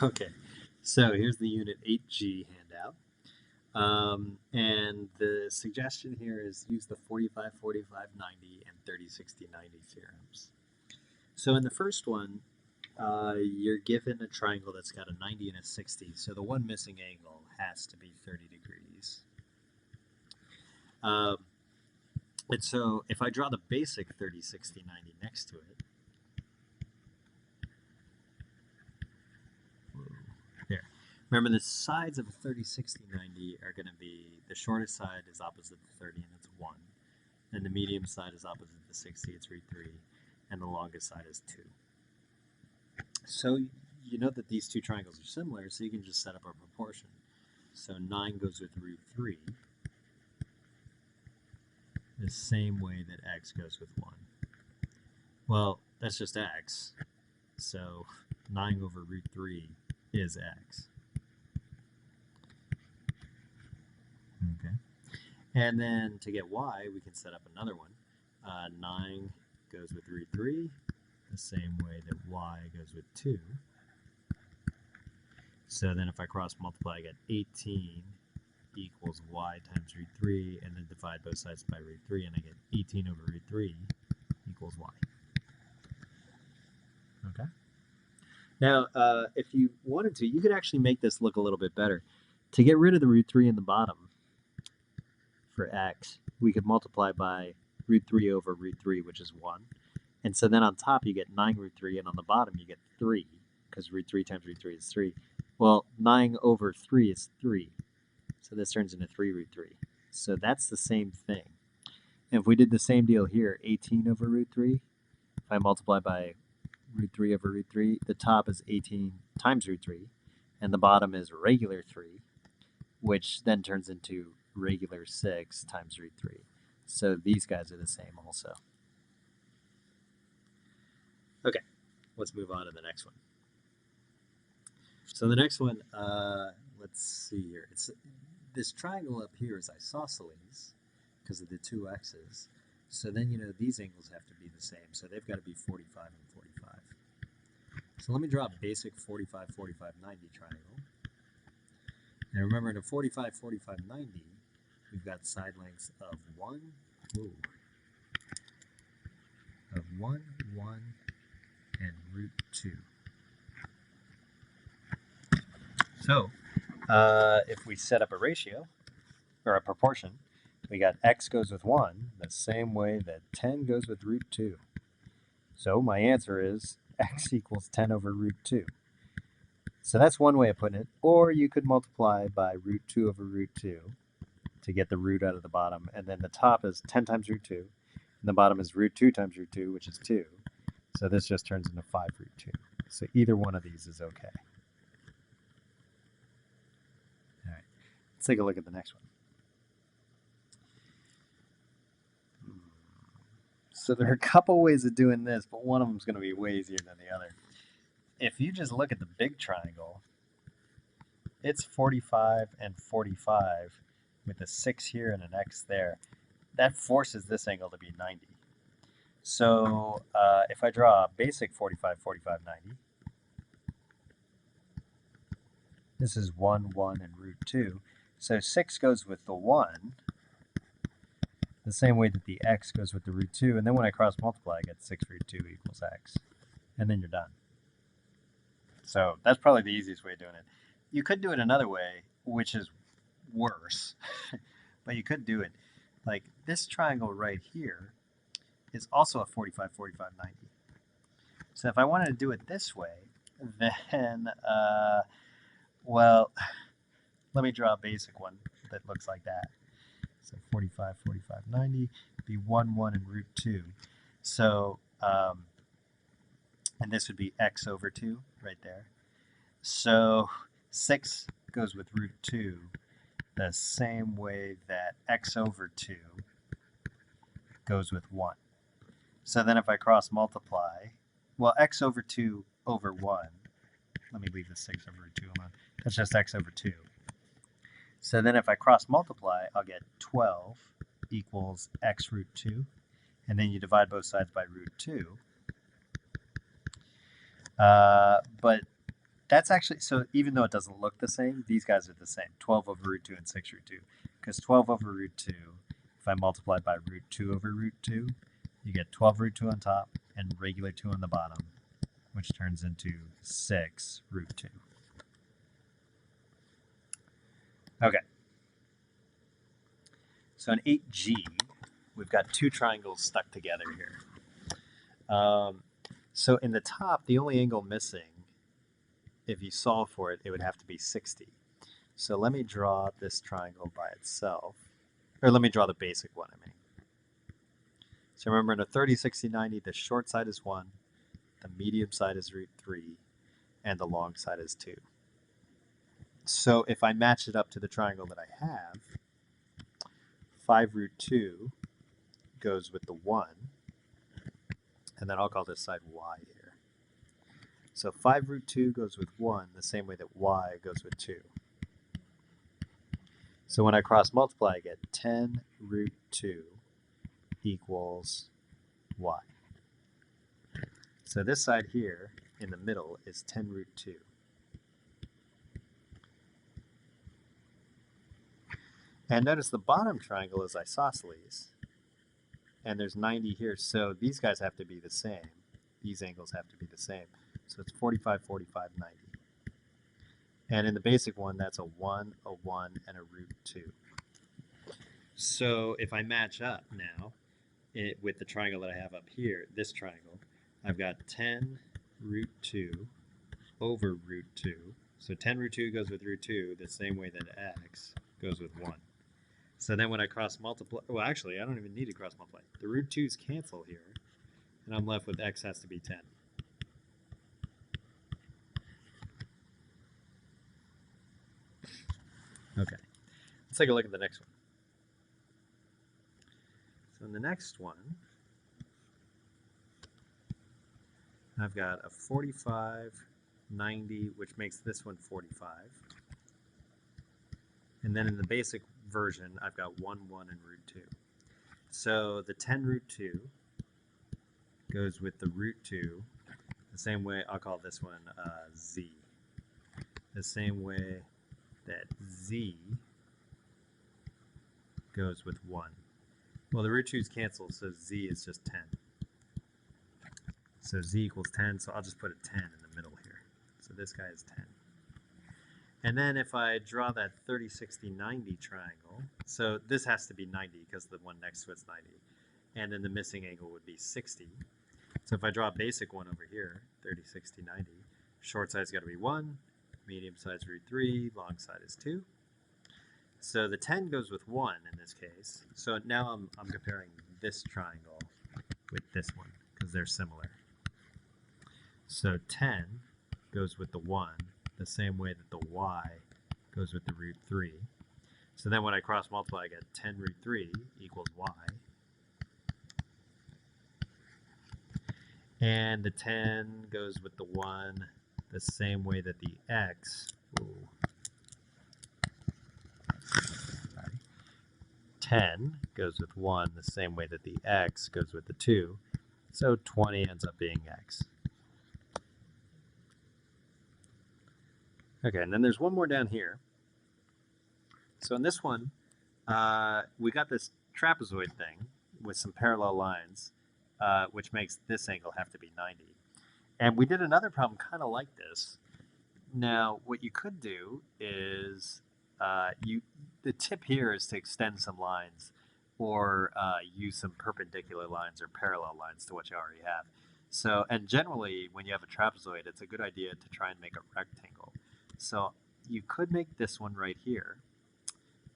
Okay, so here's the Unit 8G handout. And the suggestion here is use the 45, 45, 90, and 30, 60, 90 theorems. So in the first one, you're given a triangle that's got a 90 and a 60, so the one missing angle has to be 30 degrees. Um, and so if I draw the basic 30, 60, 90 next to it, there. Remember, the sides of a 30, 60, 90 are going to be, the shortest side is opposite the 30, and it's 1. And the medium side is opposite the 60, it's root 3. And the longest side is 2. So you know that these two triangles are similar, so you can just set up a proportion. So 9 goes with root 3, the same way that x goes with 1. Well, that's just x. So 9 over root 3 is x. Okay. And then to get y, we can set up another one. 9 goes with root 3, the same way that y goes with 2. So then if I cross multiply, I get 18 equals y times root 3, and then divide both sides by root 3, and I get 18 over root 3 equals y. Okay? Now, if you wanted to, you could actually make this look a little bit better. To get rid of the root 3 in the bottom for x, we could multiply by root 3 over root 3, which is 1. And so then on top you get 9 root 3, and on the bottom you get 3, because root 3 times root 3 is 3. Well, 9 over 3 is 3. So this turns into 3 root 3. So that's the same thing. And if we did the same deal here, 18 over root 3, if I multiply by root 3 over root 3, the top is 18 times root 3, and the bottom is regular 3, which then turns into regular 6 times root 3. So these guys are the same also. Okay, let's move on to the next one. So the next one, let's see here. It's this triangle up here is isosceles because of the two x's. So then, you know, these angles have to be the same. So they've got to be 45 and 45. So let me draw a basic 45, 45, 90 triangle. And remember, in a 45, 45, 90, we've got side lengths of 1, of 1, 1, and root 2. So if we set up a ratio, or a proportion, we got x goes with 1 the same way that 10 goes with root 2. So my answer is x equals 10 over root 2. So that's one way of putting it. Or you could multiply by root 2 over root 2 to get the root out of the bottom. And then the top is 10 times root 2. And the bottom is root 2 times root 2, which is 2. So this just turns into 5 root 2. So either one of these is okay. All right, let's take a look at the next one. So there are a couple ways of doing this, but one of them is going to be way easier than the other. If you just look at the big triangle, it's 45 and 45 with a 6 here and an x there. That forces this angle to be 90. So if I draw a basic 45, 45, 90, this is 1, 1, and root 2. So 6 goes with the 1, the same way that the x goes with the root 2. And then when I cross multiply, I get 6 root 2 equals x. And then you're done. So that's probably the easiest way of doing it. You could do it another way, which is worse. But you could do it. Like this triangle right here is also a 45, 45, 90. So if I wanted to do it this way, then, well, let me draw a basic one that looks like that. So 45, 45, 90, be 1, 1, and root 2. So, and this would be x over 2 right there. So 6 goes with root 2 the same way that x over 2 goes with 1. So then if I cross multiply, well, x over 2 over 1, let me leave the 6 over 2 alone. That's just x over 2. So then if I cross multiply, I'll get 12 equals x root 2. And then you divide both sides by root 2. But That's actually, so even though it doesn't look the same, these guys are the same, 12 over root 2 and 6 root 2. Because 12 over root 2, if I multiply by root 2 over root 2, you get 12 root 2 on top and regular 2 on the bottom, which turns into 6 root 2. Okay. So in 8G, we've got two triangles stuck together here. So in the top, the only angle missing, if you solve for it, it would have to be 60. So let me draw this triangle by itself. Or let me draw the basic one, I mean. So remember, in a 30, 60, 90, the short side is 1, the medium side is root 3, and the long side is 2. So if I match it up to the triangle that I have, 5 root 2 goes with the 1, and then I'll call this side y here. So 5 root 2 goes with 1 the same way that y goes with 2. So when I cross multiply, I get 10 root 2 equals y. So this side here in the middle is 10 root 2. And notice the bottom triangle is isosceles, and there's 90 here, so these guys have to be the same. These angles have to be the same. So it's 45, 45, 90. And in the basic one, that's a 1, and a root 2. So if I match up now with the triangle that I have up here, this triangle, I've got 10 root 2 over root 2. So 10 root 2 goes with root 2 the same way that x goes with 1. So then when I cross multiply, well, actually, I don't even need to cross multiply. The root 2's cancel here, and I'm left with x has to be 10. Okay, let's take a look at the next one. So in the next one, I've got a 45, 90, which makes this one 45. And then in the basic version, I've got 1, and root 2. So the 10 root 2 goes with the root 2 the same way. I'll call this one z. The same way that z goes with 1. Well, the root 2's canceled, so z is just 10. So z equals 10, so I'll just put a 10 in the middle here. So this guy is 10. And then if I draw that 30, 60, 90 triangle, so this has to be 90 because the one next to it's 90. And then the missing angle would be 60. So if I draw a basic one over here, 30, 60, 90, short side's got to be 1, medium side's root 3, long side is 2. So the 10 goes with 1 in this case. So now I'm comparing this triangle with this one because they're similar. So 10 goes with the 1 the same way that the y goes with the root 3. So then when I cross multiply, I get 10 root 3 equals y. And the 10 goes with the 1 the same way that the x, 10 goes with 1 the same way that the x goes with the 2. So 20 ends up being x. Okay, and then there's one more down here. So in this one, we got this trapezoid thing with some parallel lines, which makes this angle have to be 90. And we did another problem kind of like this. Now, what you could do is, the tip here is to extend some lines or use some perpendicular lines or parallel lines to what you already have. So, and generally, when you have a trapezoid, it's a good idea to try and make a rectangle. So you could make this one right here,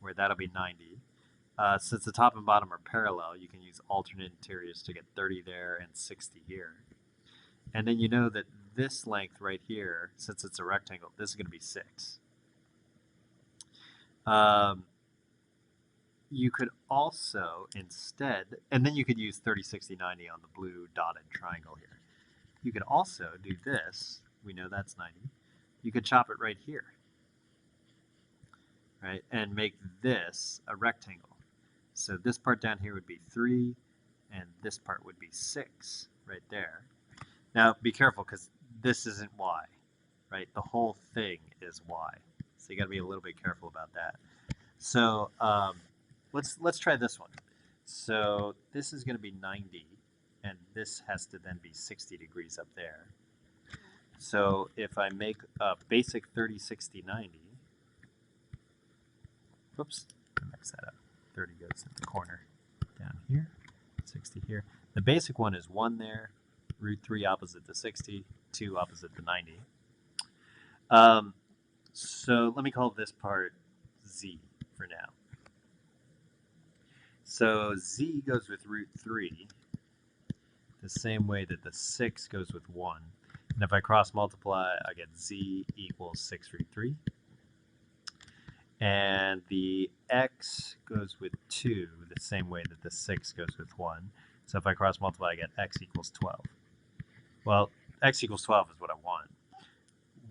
where that'll be 90. Since the top and bottom are parallel, you can use alternate interiors to get 30 there and 60 here. And then you know that this length right here, since it's a rectangle, this is going to be 6. You could also instead, and then you could use 30, 60, 90 on the blue dotted triangle here. You could also do this. We know that's 90. You could chop it right here, right, and make this a rectangle. So this part down here would be 3, and this part would be 6 right there. Now be careful because this isn't y, right? The whole thing is y. So you got to be a little bit careful about that. So let's try this one. So this is going to be 90, and this has to then be 60 degrees up there. So if I make a basic 30, 60, 90, whoops, mix that up. 30 goes in the corner down here, 60 here. The basic one is 1 there, root 3 opposite to 60, 2 opposite to 90. So let me call this part z for now. So z goes with root 3 the same way that the 6 goes with 1. And if I cross multiply, I get z equals 6 root 3. And the x goes with 2 the same way that the 6 goes with 1. So if I cross multiply, I get x equals 12. Well, x equals 12 is what I want.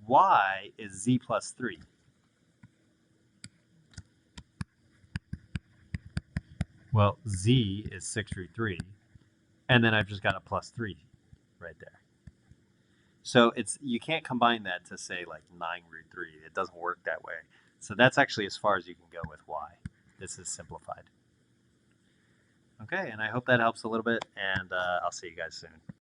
Y is z plus 3. Well, z is 6 root 3, and then I've just got a plus 3 right there. So you can't combine that to say like 9 root 3. It doesn't work that way. So that's actually as far as you can go with y. This is simplified. Okay, and I hope that helps a little bit, and I'll see you guys soon.